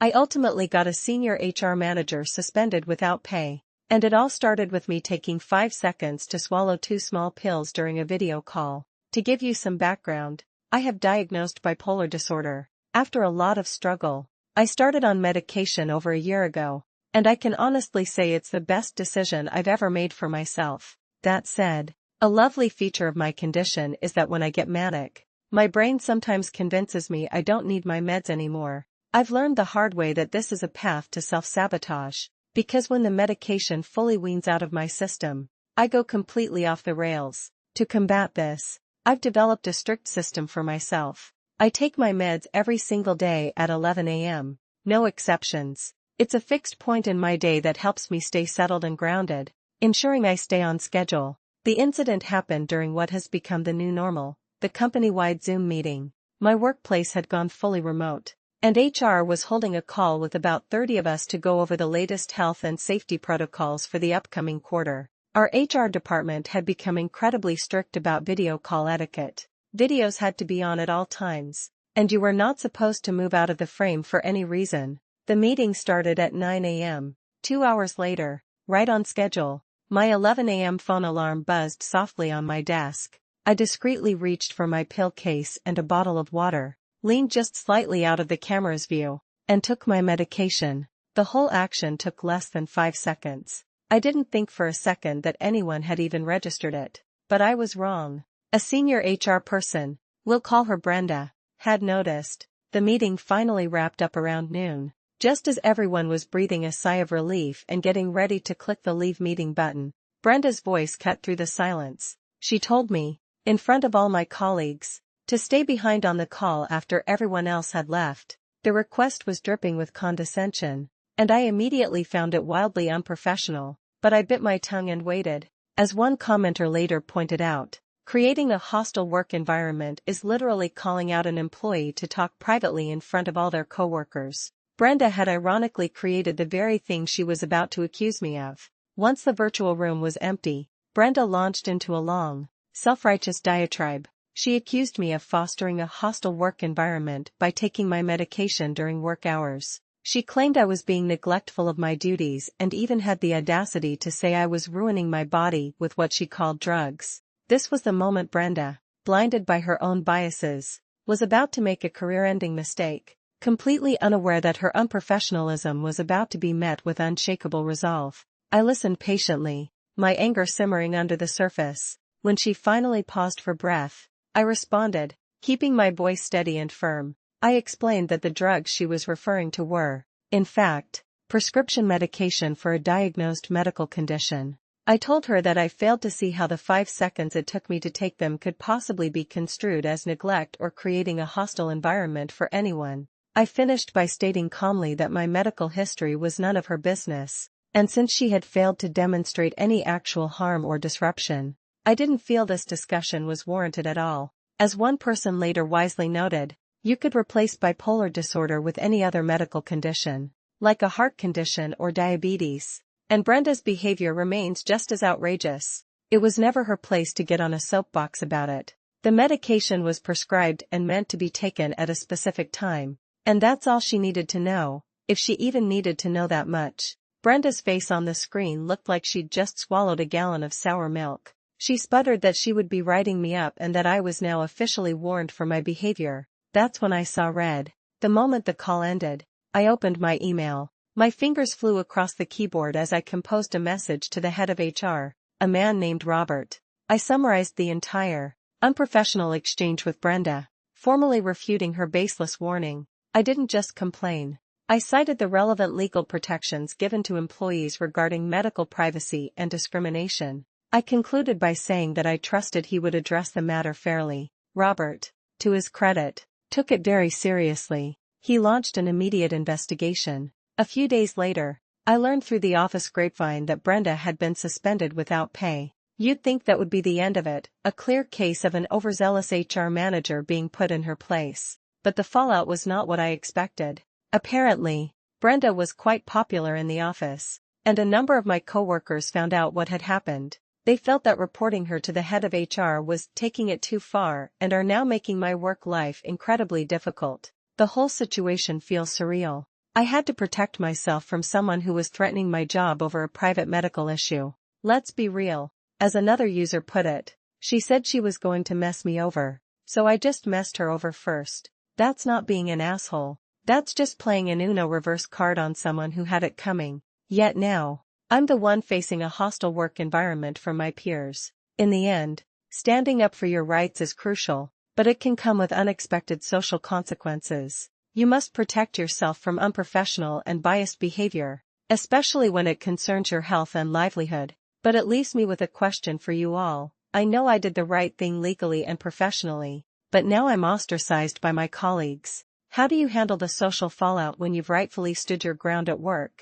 I ultimately got a senior HR manager suspended without pay. And it all started with me taking 5 seconds to swallow 2 small pills during a video call. To give you some background, I have diagnosed bipolar disorder. After a lot of struggle, I started on medication over a year ago, and I can honestly say it's the best decision I've ever made for myself. That said, a lovely feature of my condition is that when I get manic, my brain sometimes convinces me I don't need my meds anymore. I've learned the hard way that this is a path to self-sabotage, because when the medication fully weans out of my system, I go completely off the rails. To combat this, I've developed a strict system for myself. I take my meds every single day at 11 a.m., no exceptions. It's a fixed point in my day that helps me stay settled and grounded, ensuring I stay on schedule. The incident happened during what has become the new normal, the company-wide Zoom meeting. My workplace had gone fully remote, and HR was holding a call with about 30 of us to go over the latest health and safety protocols for the upcoming quarter. Our HR department had become incredibly strict about video call etiquette. Videos had to be on at all times, and you were not supposed to move out of the frame for any reason. The meeting started at 9 a.m. 2 hours later, right on schedule, my 11 a.m. phone alarm buzzed softly on my desk. I discreetly reached for my pill case and a bottle of water, leaned just slightly out of the camera's view, and took my medication. The whole action took less than 5 seconds. I didn't think for a second that anyone had even registered it, but I was wrong. A senior HR person, we'll call her Brenda, had noticed. The meeting finally wrapped up around noon. Just as everyone was breathing a sigh of relief and getting ready to click the leave meeting button, Brenda's voice cut through the silence. She told me, in front of all my colleagues, to stay behind on the call after everyone else had left. The request was dripping with condescension, and I immediately found it wildly unprofessional, but I bit my tongue and waited. As one commenter later pointed out, creating a hostile work environment is literally calling out an employee to talk privately in front of all their coworkers. Brenda had ironically created the very thing she was about to accuse me of. Once the virtual room was empty, Brenda launched into a long, self-righteous diatribe. She accused me of fostering a hostile work environment by taking my medication during work hours. She claimed I was being neglectful of my duties and even had the audacity to say I was ruining my body with what she called drugs. This was the moment Brenda, blinded by her own biases, was about to make a career-ending mistake, completely unaware that her unprofessionalism was about to be met with unshakable resolve. I listened patiently, my anger simmering under the surface. When she finally paused for breath, I responded, keeping my voice steady and firm. I explained that the drugs she was referring to were, in fact, prescription medication for a diagnosed medical condition. I told her that I failed to see how the 5 seconds it took me to take them could possibly be construed as neglect or creating a hostile environment for anyone. I finished by stating calmly that my medical history was none of her business, and since she had failed to demonstrate any actual harm or disruption, I didn't feel this discussion was warranted at all. As one person later wisely noted, you could replace bipolar disorder with any other medical condition, like a heart condition or diabetes, and Brenda's behavior remains just as outrageous. It was never her place to get on a soapbox about it. The medication was prescribed and meant to be taken at a specific time, and that's all she needed to know, if she even needed to know that much. Brenda's face on the screen looked like she'd just swallowed a gallon of sour milk. She sputtered that she would be writing me up and that I was now officially warned for my behavior. That's when I saw red. The moment the call ended, I opened my email. My fingers flew across the keyboard as I composed a message to the head of HR, a man named Robert. I summarized the entire, unprofessional exchange with Brenda, formally refuting her baseless warning. I didn't just complain. I cited the relevant legal protections given to employees regarding medical privacy and discrimination. I concluded by saying that I trusted he would address the matter fairly. Robert, to his credit, took it very seriously. He launched an immediate investigation. A few days later, I learned through the office grapevine that Brenda had been suspended without pay. You'd think that would be the end of it, a clear case of an overzealous HR manager being put in her place. But the fallout was not what I expected. Apparently, Brenda was quite popular in the office, and a number of my coworkers found out what had happened. They felt that reporting her to the head of HR was taking it too far and are now making my work life incredibly difficult. The whole situation feels surreal. I had to protect myself from someone who was threatening my job over a private medical issue. Let's be real. As another user put it, she said she was going to mess me over, so I just messed her over first. That's not being an asshole. That's just playing an Uno reverse card on someone who had it coming. Yet now, I'm the one facing a hostile work environment from my peers. In the end, standing up for your rights is crucial, but it can come with unexpected social consequences. You must protect yourself from unprofessional and biased behavior, especially when it concerns your health and livelihood. But it leaves me with a question for you all. I know I did the right thing legally and professionally, but now I'm ostracized by my colleagues. How do you handle the social fallout when you've rightfully stood your ground at work?